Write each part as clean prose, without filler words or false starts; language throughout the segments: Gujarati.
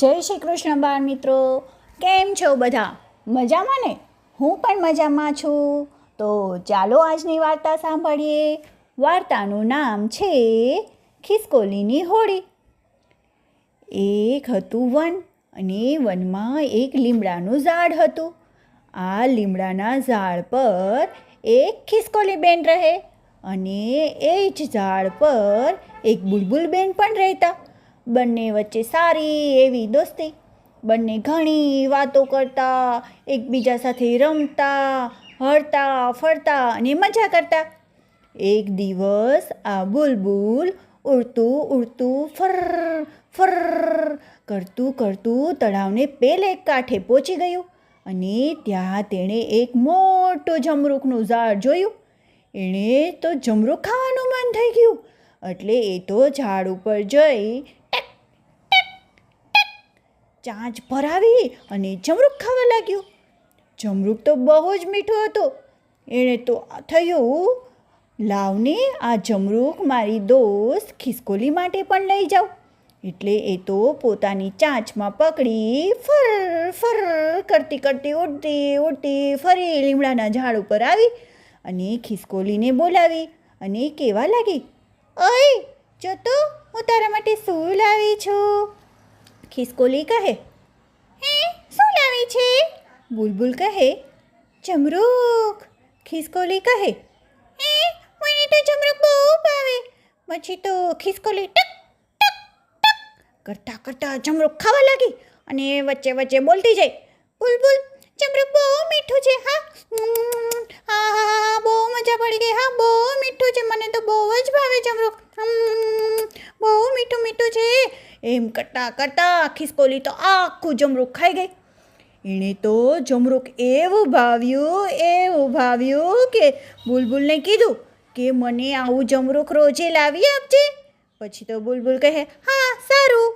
જય શ્રી કૃષ્ણ બાળ મિત્રો, કેમ છો બધા? મજામાં ને? હું પણ મજામાં છું. તો ચાલો આજની વાર્તા સાંભળીએ. વાર્તાનું નામ છે ખિસકોલીની હોડી. એક હતું વન અને વનમાં એક લીમડાનું ઝાડ હતું. આ લીમડાના ઝાડ પર એક ખિસકોલી બેન રહે અને એ જ ઝાડ પર એક બુલબુલ બેન પણ રહેતા. બંને વચ્ચે સારી એવી દોસ્તી. બંને ઘણી વાતો કરતા, એકબીજા સાથે રમતા, હરતા ફરતા અને મજા કરતા. એક દિવસ આ બુલબુલ ઉડતું ઉડતું ફર ફર કરતું તળાવને પેલે કાંઠે પહોંચી ગયું અને ત્યાં તેણે એક મોટું જમરૂખનું ઝાડ જોયું. એણે તો જમરૂખ ખાવાનું મન થઈ ગયું એટલે એ તો ઝાડ ઉપર જઈ ચાંચ ભરાવી અને જમરૂખ ખાવા લાગ્યું. જમરૂખ તો બહુ જ મીઠું હતું. એણે તો થયું, લાવને આ જમરૂખ મારી દોસ્ત ખિસકોલી માટે પણ લઈ જાઉં. એટલે એ તો પોતાની ચાંચમાં પકડી ફર ફર કરતી ઉડતી ફરી લીમડાના ઝાડ ઉપર આવી અને ખિસકોલીને બોલાવી અને કહેવા લાગી, ઓય જો તો હું તારા માટે શું લાવી છું. ખિસકોલી કહે, હે શું લાવી છે? બુલબુલ કહે, જમરૂખ. ખિસકોલી કહે, હે મને તો જમરૂખ બહુ ભાવે. પછી તો ખિસકોલી ટક ટક ટક કરતા જમરૂખ ખાવા લાગી અને વચ્ચે વચ્ચે બોલતી જાય, બુલબુલ જમરૂખ બહુ મીઠું છે. હા બહુ મજા પડી ગઈ. હા બહુ મીઠું છે, મને તો બહુ જ ભાવે જમરૂખ. બહુ મીઠું મીઠું છે. એમ કરતા ખિસકોલી તો આખું જમરૂખ ખાઈ ગઈ. એણે તો જમરૂખ એવું ભાવ્યું કે બુલબુલને કીધું કે મને આવું જમરૂખ રોજે લાવી આપજે. પછી તો બુલબુલ કહે, હા સારું.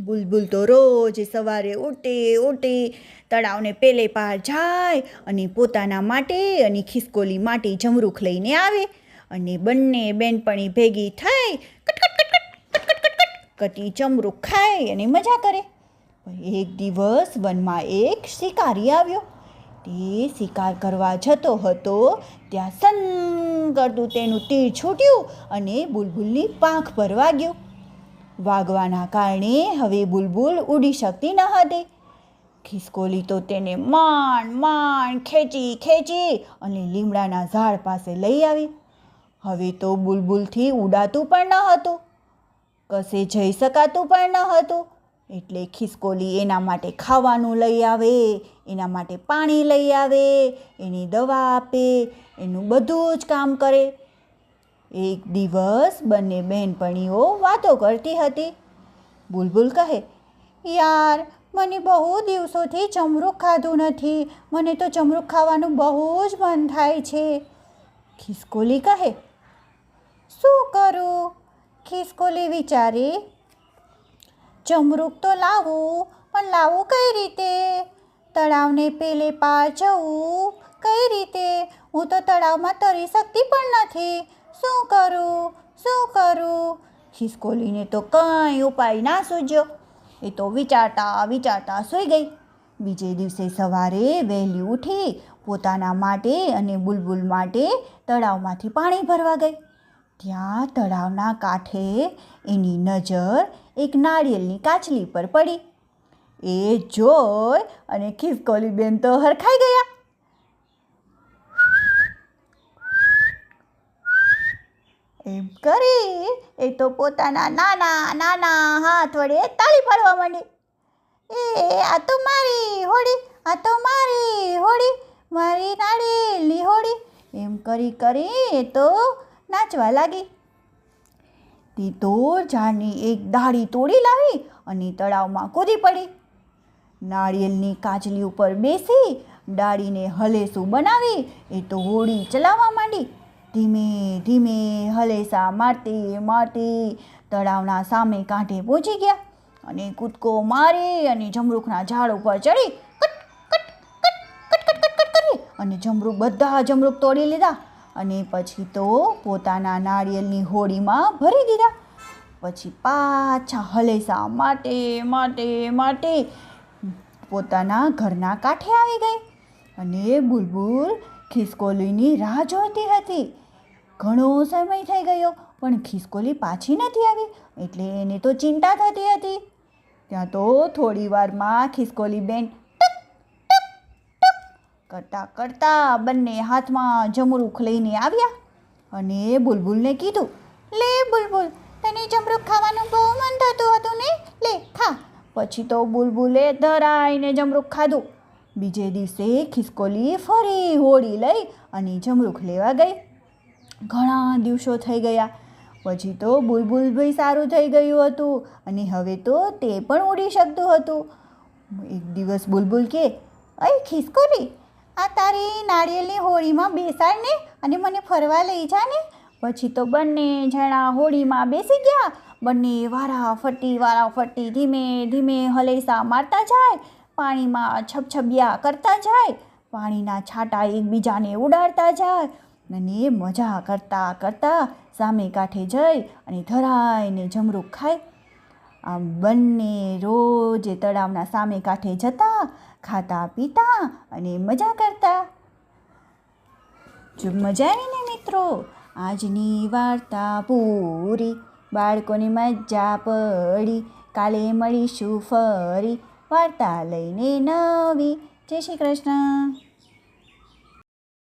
બુલબુલ તો રોજ સવારે ઉડતી તળાવને પેલે પાર જાય અને પોતાના માટે અને ખિસકોલી માટે જમરૂખ લઈને આવે અને બંને બેનપણી ભેગી થઈ કટી જમરૂખ ખાય અને મજા કરે. એક દિવસ વનમાં એક શિકારી આવ્યો. તે શિકાર કરવા જતો હતો ત્યાં સન કરતું તેનું તીર છૂટ્યું અને બુલબુલની પાંખ પર વાગ્યું. વાગવાના કારણે હવે બુલબુલ ઉડી શકતી ન હતી. ખિસકોલી તો તેને માંડ ખેંચી અને લીમડાના ઝાડ પાસે લઈ આવી. હવે તો બુલબુલથી ઉડાતું પણ ન હતું, કશે જઈ શકાતું પણ ન હતું. એટલે ખિસકોલી એના માટે ખાવાનું લઈ આવે, એના માટે પાણી લઈ આવે, એની દવા આપે, એનું બધું જ કામ કરે. એક દિવસ બંને બહેનપણીઓ વાતો કરતી હતી. બુલબુલ કહે, યાર મને બહુ દિવસોથી જમરૂખ ખાધું નથી. મને તો જમરૂખ ખાવાનું બહુ જ મન થાય છે. ખિસકોલી કહે, શું કરું? ખિસકોલી વિચારે, જમરૂખ તો લાવું, પણ લાવું કઈ રીતે? તળાવને પેલે પાર જવું કઈ રીતે? હું તો તળાવમાં તરી શકતી પણ નથી. શું કરું? ખિસકોલીને તો કંઈ ઉપાય ના સૂઝ્યો. એ તો વિચારતા સૂઈ ગઈ. બીજે દિવસે સવારે વહેલી ઉઠી પોતાના માટે અને બુલબુલ માટે તળાવમાંથી પાણી ભરવા ગઈ. ત્યાં તળાવના કાંઠે એની નજર એક નાળિયેરની કાચલી પર પડી. એ જોઈ અને ખિસકોલી બેન તો હરખાઈ ગયા. એમ કરી એ તો પોતાના નાના હાથ વડે તાળી પાડવા માંડી. આ તો મારી હોડી, મારી નાળિયેરની હોડી. એમ કરી એ તો નાચવા લાગી. તે તો ઝાડની એક ડાળી તોડી લાવી અને તળાવમાં કૂદી પડી. નાળિયેરની કાચલી ઉપર બેસી ડાળીને હલેસું બનાવી એ તો હોડી ચલાવવા માંડી. ધીમે હલેસા મારતી તળાવના સામે કાંઠે પહોંચી ગયા અને કૂદકો મારી અને જમરૂખના ઝાડ ઉપર ચડી કટ કરી અને બધા જમરૂખ તોડી લીધા અને પછી તો પોતાના નાળિયેરની હોડીમાં ભરી દીધા. પછી પાછા હલેસા માટે માટે માટે પોતાના ઘરના કાંઠે આવી ગઈ. અને બુલબુલ ખિસકોલીની રાહ જોતી હતી. ઘણો સમય થઈ ગયો પણ ખિસકોલી પાછી નથી આવી, એટલે એને તો ચિંતા થતી હતી. ત્યાં તો થોડી વારમાં ખિસકોલી બેન કરતાં કરતાં બંને હાથમાં જમરૂખ લઈને આવ્યા અને બુલબુલને કીધું, લે બુલબુલ, તને જમરૂખ ખાવાનું બહુ મન થતું હતું ને, લે ખા. પછી તો બુલબુલે ધરાઈને જમરૂખ ખાધું. બીજે દિવસે ખિસકોલી ફરી હોડી લઈ અને જમરૂખ લેવા ગઈ. ઘણા દિવસો થઈ ગયા પછી તો બુલબુલ ભાઈ સારું થઈ ગયું હતું અને હવે તો તે પણ ઉડી શકતું હતું. એક દિવસ બુલબુલ કહે, અય ખિસકોલી, આ તારી નાળિયેરની હોળીમાં બેસાડ ને અને મને ફરવા લઈ જા ને. પછી તો બંને જણા હોળીમાં બેસી ગયા. બંને વારાફરતી ધીમે ધીમે હલેસા મારતા જાય, પાણીમાં છબછબિયા કરતા જાય, પાણીના છાંટા એકબીજાને ઉડાડતા જાય અને મજા કરતાં કરતાં સામે કાંઠે જઈ અને ધરાઈને જમરૂખ ખાય. આમ બંને રોજ તળાવના સામે કાંઠે જતા, ખાતા પીતા અને મજા કરતા. જો મજા આવી ને મિત્રો, આજની વાર્તા પૂરી. બાળકોની મજા પડી. કાલે મળીશું ફરી વાર્તા લઈને નવી. જય શ્રી કૃષ્ણ.